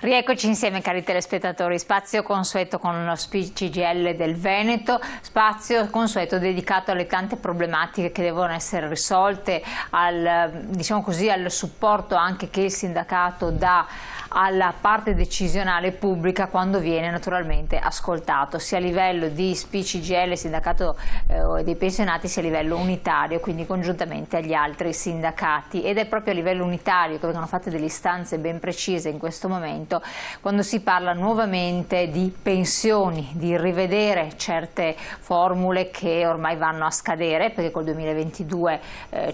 Rieccoci insieme, cari telespettatori, spazio consueto con lo CGIL del Veneto, spazio consueto dedicato alle tante problematiche che devono essere risolte, diciamo così, al supporto anche che il sindacato dà alla parte decisionale pubblica quando viene naturalmente ascoltato, sia a livello di CGIL, sindacato dei pensionati, sia a livello unitario, quindi congiuntamente agli altri sindacati, ed è proprio a livello unitario che vengono fatte delle istanze ben precise in questo momento, quando si parla nuovamente di pensioni, di rivedere certe formule che ormai vanno a scadere, perché col 2022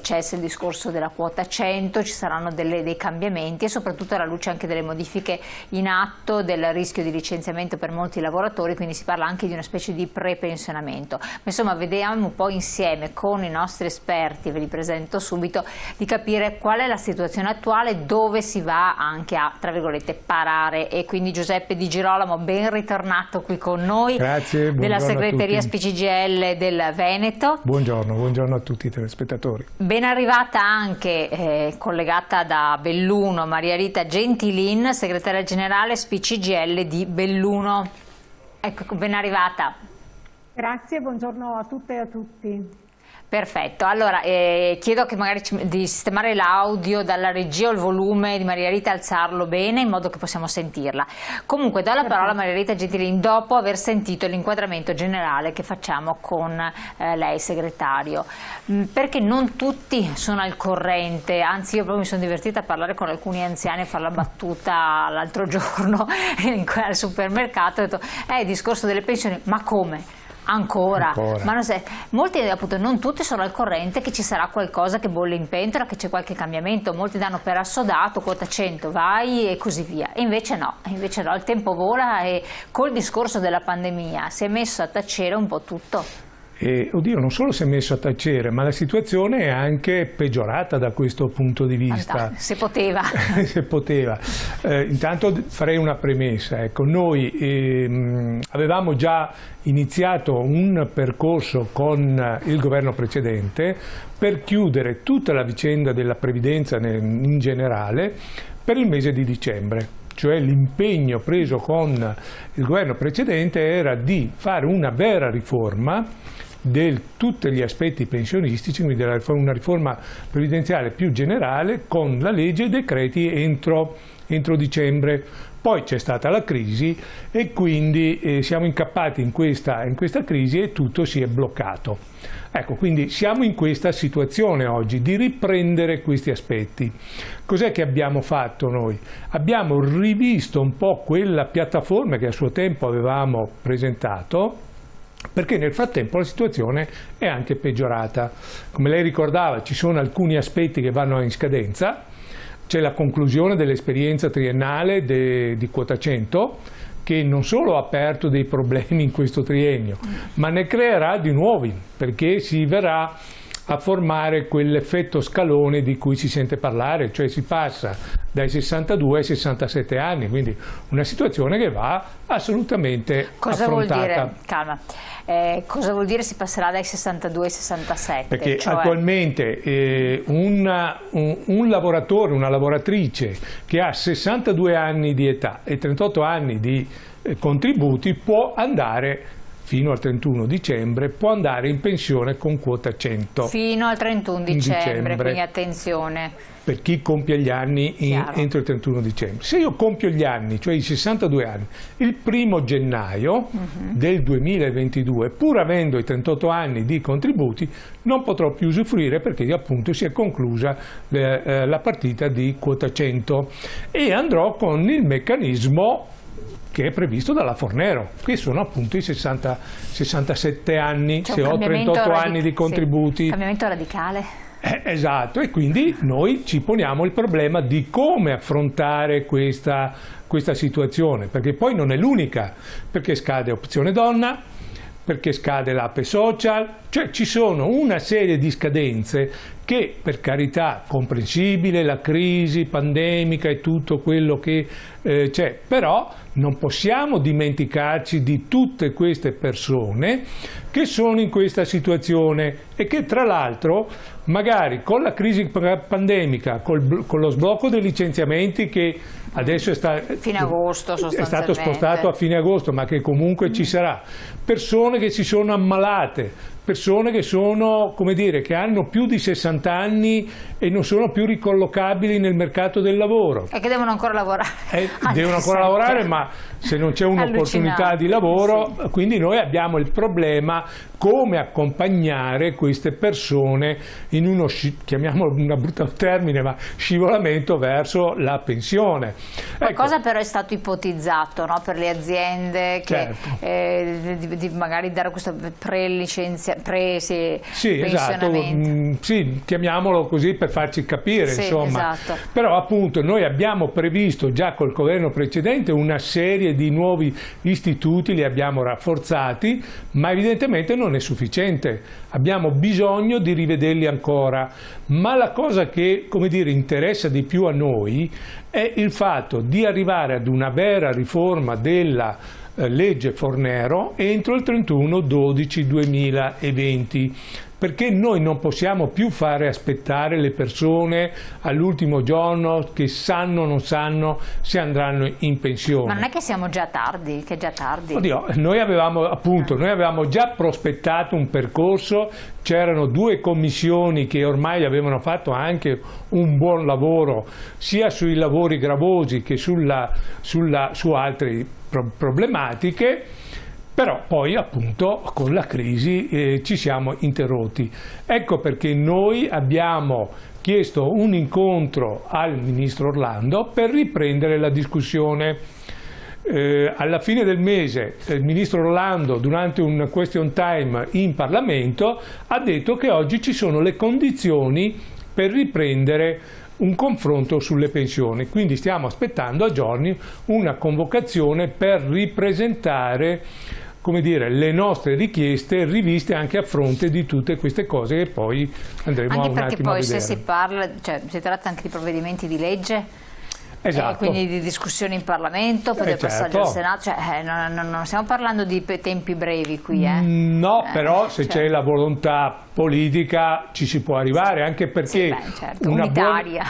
cessa il discorso della quota 100, ci saranno dei cambiamenti e soprattutto alla luce anche delle modifiche in atto, del rischio di licenziamento per molti lavoratori, quindi si parla anche di una specie di prepensionamento. Ma insomma, vediamo un po' insieme con i nostri esperti, ve li presento subito, di capire qual è la situazione attuale, dove si va anche a, tra virgolette, parare. E quindi Giuseppe Di Girolamo, ben ritornato qui con noi. Grazie, della segreteria CGIL del Veneto. Buongiorno a tutti i telespettatori. Ben arrivata anche, collegata da Belluno, Maria Rita Gentilin, segretaria generale CGIL di Belluno. Ecco, ben arrivata. Grazie, buongiorno a tutte e a tutti. Perfetto, allora chiedo che magari di sistemare l'audio dalla regia o il volume di Maria Rita, alzarlo bene in modo che possiamo sentirla. Comunque do la parola a Maria Rita Gentilin dopo aver sentito l'inquadramento generale che facciamo con lei segretario, perché non tutti sono al corrente, anzi io proprio mi sono divertita a parlare con alcuni anziani e fare la battuta l'altro giorno al supermercato, ho detto il discorso delle pensioni, ma come? Ancora. Ma molti appunto non tutti sono al corrente che ci sarà qualcosa che bolle in pentola, che c'è qualche cambiamento, molti danno per assodato, quota 100 vai e così via, e invece no, il tempo vola e col discorso della pandemia si è messo a tacere un po' tutto. Oddio, non solo si è messo a tacere, ma la situazione è anche peggiorata da questo punto di vista. Se poteva. Se poteva. Intanto farei una premessa. Ecco, noi avevamo già iniziato un percorso con il governo precedente per chiudere tutta la vicenda della previdenza in generale per il mese di dicembre. Cioè l'impegno preso con il governo precedente era di fare una vera riforma di tutti gli aspetti pensionistici, quindi una riforma previdenziale più generale con la legge e i decreti entro dicembre. Poi c'è stata la crisi e quindi siamo incappati in questa crisi e tutto si è bloccato. Ecco, quindi siamo in questa situazione oggi di riprendere questi aspetti. Cos'è che abbiamo fatto noi? Abbiamo rivisto un po' quella piattaforma che a suo tempo avevamo presentato, perché nel frattempo la situazione è anche peggiorata. Come lei ricordava, ci sono alcuni aspetti che vanno in scadenza. C'è la conclusione dell'esperienza triennale di quota 100, che non solo ha aperto dei problemi in questo triennio, ma ne creerà di nuovi, perché si verrà a formare quell'effetto scalone di cui si sente parlare, cioè si passa dai 62 ai 67 anni, quindi una situazione che va assolutamente affrontata. Vuol dire, calma, cosa vuol dire si passerà dai 62 ai 67? Perché attualmente un lavoratore, una lavoratrice che ha 62 anni di età e 38 anni di contributi può andare fino al 31 dicembre, può andare in pensione con quota 100. Fino al 31 dicembre, quindi attenzione. Per chi compie gli anni entro il 31 dicembre. Se io compio gli anni, cioè i 62 anni, il 1° gennaio del 2022, pur avendo i 38 anni di contributi, non potrò più usufruire perché appunto si è conclusa la partita di quota 100 e andrò con il meccanismo che è previsto dalla Fornero, che sono appunto i 67 anni, se ho 38 anni di contributi. Cambiamento radicale. Esatto, e quindi noi ci poniamo il problema di come affrontare questa situazione, perché poi non è l'unica, perché scade Opzione Donna, perché scade l'Ape Social, cioè ci sono una serie di scadenze che per carità comprensibile, la crisi pandemica e tutto quello che c'è, però non possiamo dimenticarci di tutte queste persone che sono in questa situazione e che tra l'altro magari con la crisi pandemica, con lo sblocco dei licenziamenti che adesso è stato spostato a fine agosto, ma che comunque ci sarà, persone che si sono ammalate, persone che sono, come dire, che hanno più di 60 anni e non sono più ricollocabili nel mercato del lavoro. E che devono ancora lavorare. Devono ancora lavorare, ma se non c'è un'opportunità di lavoro, sì. Quindi noi abbiamo il problema come accompagnare queste persone in uno, chiamiamolo una brutta termine, ma scivolamento verso la pensione. Qualcosa però è stato ipotizzato, no? Per le aziende che di magari dare questo pensionamento. Sì, chiamiamolo così per farci capire, sì, insomma. Esatto. Però appunto noi abbiamo previsto già col governo precedente una serie di nuovi istituti, li abbiamo rafforzati, ma evidentemente non è sufficiente, abbiamo bisogno di rivederli ancora, ma la cosa che, come dire, interessa di più a noi è il fatto di arrivare ad una vera riforma della legge Fornero entro il 31/12/2020, perché noi non possiamo più fare aspettare le persone all'ultimo giorno che sanno o non sanno se andranno in pensione. Ma non è che siamo già tardi, che è già tardi? Oddio, noi avevamo già prospettato un percorso, c'erano 2 commissioni che ormai avevano fatto anche un buon lavoro sia sui lavori gravosi che su altre problematiche. Però poi appunto con la crisi ci siamo interrotti. Ecco perché noi abbiamo chiesto un incontro al Ministro Orlando per riprendere la discussione. Alla fine del mese il Ministro Orlando, durante un question time in Parlamento, ha detto che oggi ci sono le condizioni per riprendere un confronto sulle pensioni, quindi stiamo aspettando a giorni una convocazione per ripresentare, come dire, le nostre richieste riviste anche a fronte di tutte queste cose che poi andremo anche a un attimo a vedere. Anche perché poi se si parla, cioè si tratta anche di provvedimenti di legge. Esatto. Quindi di discussioni in Parlamento, poi del passaggio al Senato, cioè, non stiamo parlando di tempi brevi qui. No, però se c'è la volontà politica ci si può arrivare, anche perché certo, unitaria.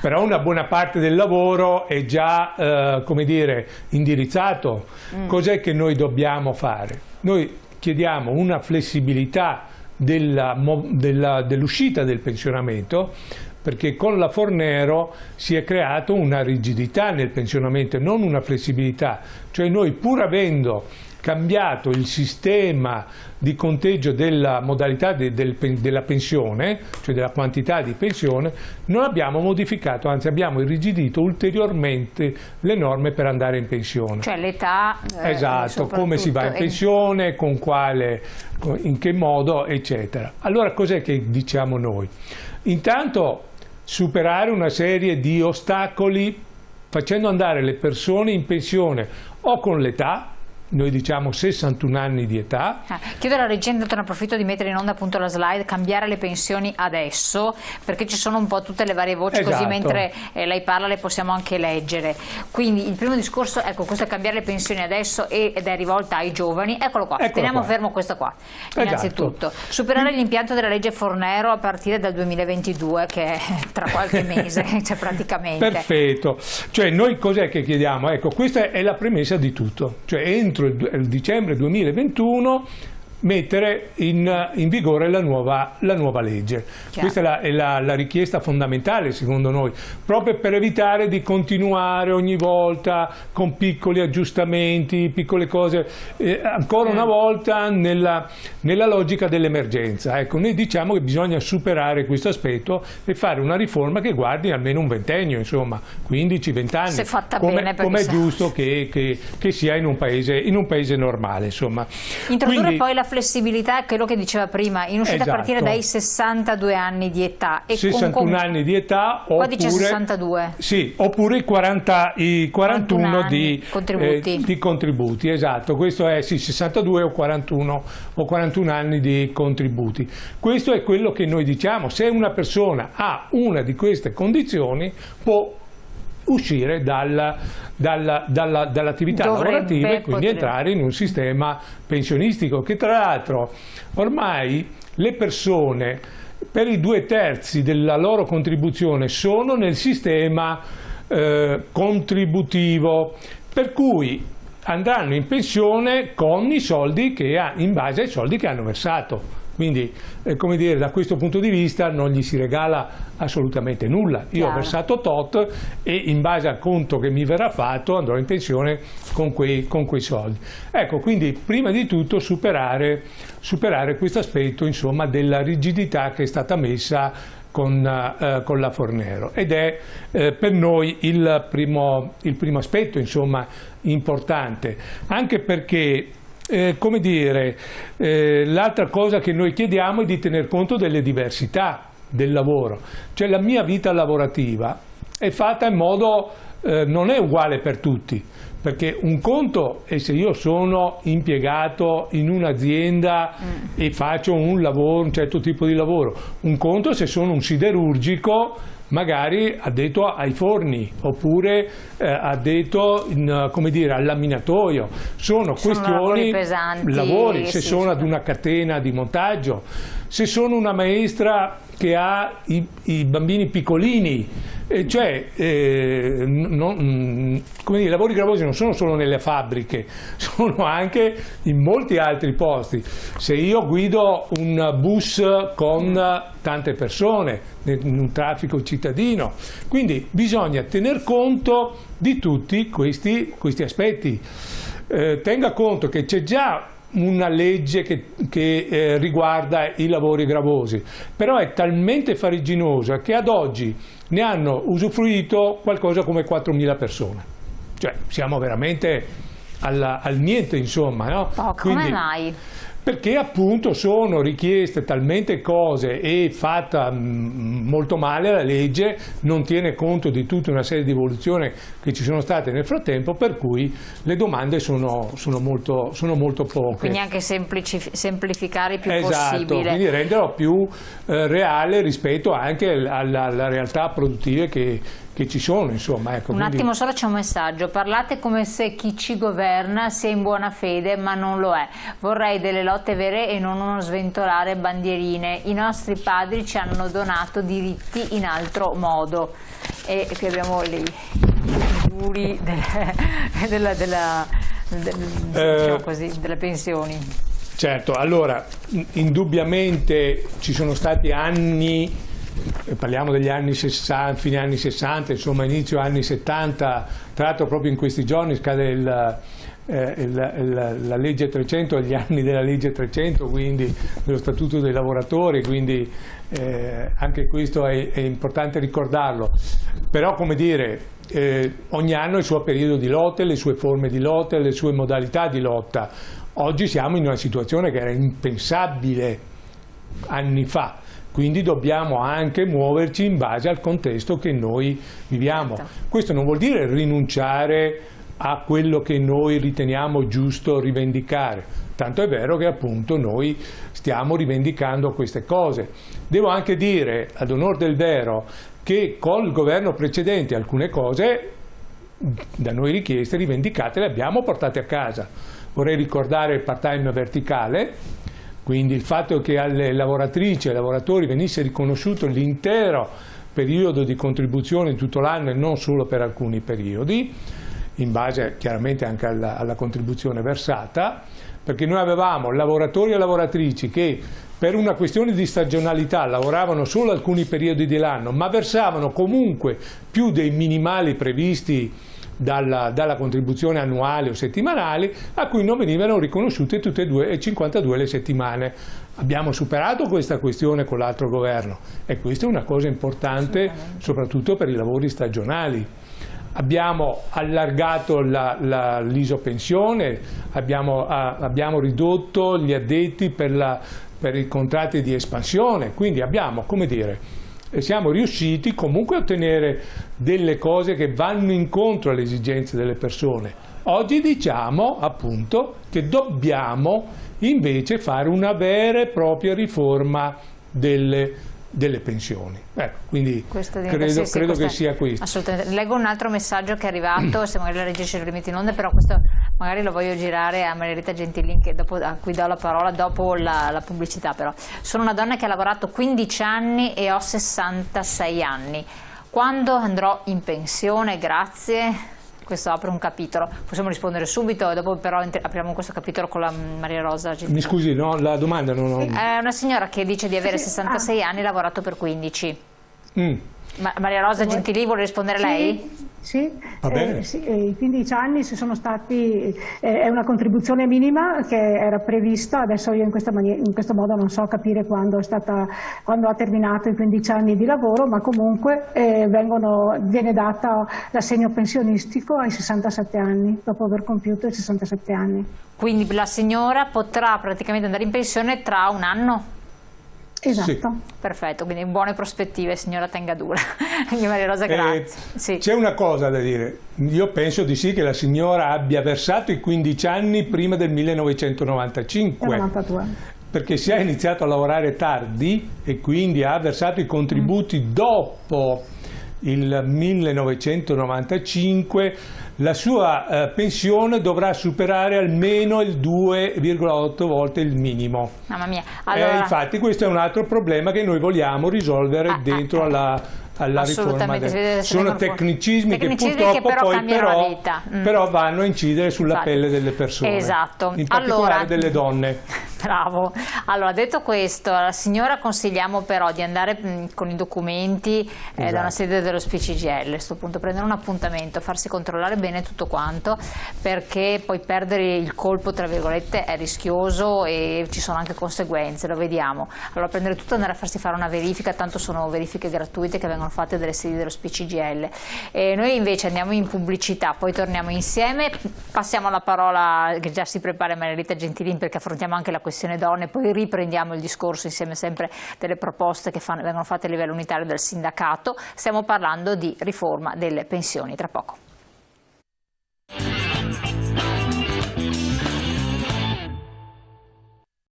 Però una buona parte del lavoro è già, come dire, indirizzato. Cos'è che noi dobbiamo fare? Noi chiediamo una flessibilità dell'uscita del pensionamento, perché con la Fornero si è creato una rigidità nel pensionamento, non una flessibilità. Cioè noi, pur avendo cambiato il sistema di conteggio della modalità della pensione, cioè della quantità di pensione, non abbiamo modificato, anzi abbiamo irrigidito ulteriormente le norme per andare in pensione. Cioè l'età, esatto, come si va in pensione, con quale, in che modo, eccetera. Allora cos'è che diciamo noi? Intanto superare una serie di ostacoli facendo andare le persone in pensione o con l'età, noi diciamo 61 anni di età. Chiedo alla regia, intanto ne approfitto di mettere in onda appunto la slide, cambiare le pensioni adesso, perché ci sono un po' tutte le varie voci, esatto. Così mentre lei parla le possiamo anche leggere. Quindi il primo discorso, ecco, questo è cambiare le pensioni adesso ed è rivolta ai giovani. Eccolo qua, teniamo fermo questo qua. Innanzitutto, superare l'impianto della legge Fornero a partire dal 2022, che è tra qualche mese, cioè praticamente. Perfetto. Cioè noi cos'è che chiediamo? Ecco, questa è la premessa di tutto. Cioè entro il dicembre 2021 mettere in vigore la nuova legge. Chiaro. Questa è la richiesta fondamentale secondo noi, proprio per evitare di continuare ogni volta con piccoli aggiustamenti, piccole cose, ancora una volta nella logica dell'emergenza. Ecco, noi diciamo che bisogna superare questo aspetto e fare una riforma che guardi almeno un ventennio, insomma 15-20 anni, se fatta come bene, è giusto che sia in un paese normale, insomma. Introdurre poi la flessibilità è quello che diceva prima, in uscita a partire dai 62 anni di età. E 61 anni di età, qua dice 62. Sì, oppure i 41 di contributi, esatto, questo è sì, 62 o 41 anni di contributi. Questo è quello che noi diciamo: se una persona ha una di queste condizioni può uscire dall'attività lavorativa e quindi entrare in un sistema pensionistico che, tra l'altro, ormai le persone per i 2/3 della loro contribuzione sono nel sistema contributivo, per cui andranno in pensione con i soldi in base ai soldi che hanno versato. Quindi, come dire, da questo punto di vista non gli si regala assolutamente nulla. Io ho versato tot e in base al conto che mi verrà fatto andrò in pensione con quei soldi. Ecco, quindi prima di tutto superare questo aspetto, insomma, della rigidità che è stata messa con la Fornero, ed è per noi il primo aspetto, insomma, importante, anche perché come dire, l'altra cosa che noi chiediamo è di tener conto delle diversità del lavoro, cioè la mia vita lavorativa è fatta in modo non è uguale per tutti, perché un conto è se io sono impiegato in un'azienda e faccio un certo tipo di lavoro, un conto se sono un siderurgico magari addetto ai forni, oppure addetto come dire, al laminatoio. Sono questioni, lavori pesanti, se sono ad una catena di montaggio, se sono una maestra che ha i bambini piccolini, cioè come dire, i lavori gravosi non sono solo nelle fabbriche, sono anche in molti altri posti. Se io guido un bus con tante persone, in un traffico cittadino, quindi bisogna tener conto di tutti questi aspetti. Tenga conto che c'è già una legge che riguarda i lavori gravosi, però è talmente farraginosa che ad oggi ne hanno usufruito qualcosa come 4.000 persone, cioè siamo veramente al niente, insomma, no? Come mai? Perché appunto sono richieste talmente cose e fatta molto male la legge, non tiene conto di tutta una serie di evoluzioni che ci sono state nel frattempo, per cui le domande sono molto poche. Quindi anche semplificare il più possibile. Quindi renderlo più reale rispetto anche alla realtà produttive che ci sono, insomma. Ecco, attimo solo, c'è un messaggio: parlate come se chi ci governa sia in buona fede, ma non lo è. Vorrei delle lotte vere e non uno sventolare bandierine. I nostri padri ci hanno donato diritti in altro modo. E qui abbiamo i giuri diciamo così, delle pensioni. Certo, allora, indubbiamente ci sono stati anni, parliamo degli anni 60, fine anni 60, insomma inizio anni 70, tra l'altro proprio in questi giorni scade la legge 300, gli anni della legge 300, quindi dello statuto dei lavoratori, quindi anche questo è importante ricordarlo. Però, come dire, ogni anno ha il suo periodo di lotte, le sue forme di lotta, le sue modalità di lotta. Oggi siamo in una situazione che era impensabile anni fa. Quindi dobbiamo anche muoverci in base al contesto che noi viviamo. Questo non vuol dire rinunciare a quello che noi riteniamo giusto rivendicare, tanto è vero che appunto noi stiamo rivendicando queste cose. Devo anche dire, ad onor del vero, che col governo precedente alcune cose da noi richieste, rivendicate, le abbiamo portate a casa. Vorrei ricordare il part-time verticale, quindi il fatto che alle lavoratrici e ai lavoratori venisse riconosciuto l'intero periodo di contribuzione in tutto l'anno e non solo per alcuni periodi, in base chiaramente anche alla contribuzione versata, perché noi avevamo lavoratori e lavoratrici che per una questione di stagionalità lavoravano solo alcuni periodi dell'anno, ma versavano comunque più dei minimali previsti dalla contribuzione annuale o settimanali, a cui non venivano riconosciute tutte e 2,52 le settimane. Abbiamo superato questa questione con l'altro governo e questa è una cosa importante soprattutto per i lavori stagionali. abbiamo allargato l'isopensione, abbiamo ridotto gli addetti per i contratti di espansione, quindi abbiamo, come dire, siamo riusciti comunque a ottenere delle cose che vanno incontro alle esigenze delle persone. Oggi diciamo appunto che dobbiamo invece fare una vera e propria riforma delle pensioni. Quindi credo che sia questo. Assolutamente. Leggo un altro messaggio che è arrivato, se magari la regia ce lo rimette in onda, però questo magari lo voglio girare a Marielita Gentilin, a cui do la parola dopo la pubblicità. Però sono una donna che ha lavorato 15 anni e ho 66 anni. Quando andrò in pensione? Grazie. Questo apre un capitolo, possiamo rispondere subito, dopo però apriamo questo capitolo con la Maria Rosa Gentilini. Mi scusi, no, la domanda non ho... È una signora che dice di avere 66 anni e ha lavorato per 15. Maria Rosa Gentilini, vuole rispondere lei? Sì, va bene. I 15 anni sono stati, è una contribuzione minima che era prevista, adesso io in questo modo non so capire quando ha terminato i 15 anni di lavoro, ma comunque viene data l'assegno pensionistico ai 67 anni, dopo aver compiuto i 67 anni. Quindi la signora potrà praticamente andare in pensione tra un anno? Esatto. Sì. Perfetto, quindi buone prospettive, signora Tengadura. Maria Rosa, grazie. Sì. C'è una cosa da dire, io penso di sì che la signora abbia versato i 15 anni prima del 1995. 92. Perché se ha iniziato a lavorare tardi e quindi ha versato i contributi dopo il 1995, la sua pensione dovrà superare almeno il 2,8 volte il minimo. Mamma mia. Allora... infatti questo è un altro problema che noi vogliamo risolvere dentro alla riforma. Sono tecnicismi che purtroppo però vanno a incidere sulla pelle delle persone, esatto. In particolare delle donne. Bravo. Allora, detto questo, alla signora consigliamo però di andare con i documenti da una sede dello SPCGL, a questo punto prendere un appuntamento, farsi controllare bene tutto quanto, perché poi perdere il colpo tra virgolette è rischioso e ci sono anche conseguenze, lo vediamo. Allora prendere tutto e andare a farsi fare una verifica, tanto sono verifiche gratuite che vengono fatte dalle sedi dello SPCGL. E noi invece andiamo in pubblicità, poi torniamo insieme, passiamo la parola che già si prepara Marielita Gentilin, perché affrontiamo anche la questione donne, poi riprendiamo il discorso insieme sempre delle proposte che vengono fatte a livello unitario dal sindacato. Stiamo parlando di riforma delle pensioni, tra poco.